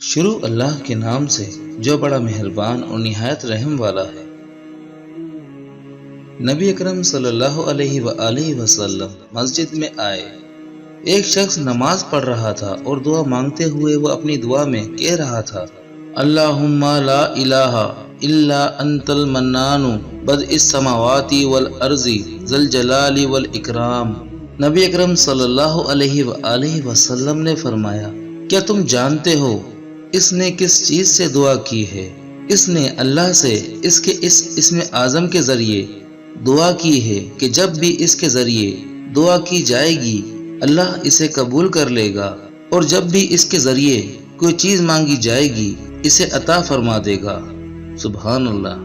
شروع اللہ کے نام سے جو بڑا مہربان اور نہایت رحم والا ہے۔ نبی اکرم صلی اللہ علیہ وآلہ وسلم مسجد میں آئے۔ ایک شخص نماز پڑھ رہا تھا اور دعا مانگتے ہوئے وہ اپنی دعا میں کہہ رہا تھا، اللہم لا الہ الا انت المنان بدء السماوات والارض ذی الجلال والاکرام۔ نبی اکرم صلی اللہ علیہ وآلہ وسلم نے فرمایا، کیا تم جانتے ہو اس نے کس چیز سے دعا کی ہے؟ اس نے اللہ سے اس کے اسم اعظم کے ذریعے دعا کی ہے کہ جب بھی اس کے ذریعے دعا کی جائے گی اللہ اسے قبول کر لے گا، اور جب بھی اس کے ذریعے کوئی چیز مانگی جائے گی اسے عطا فرما دے گا۔ سبحان اللہ۔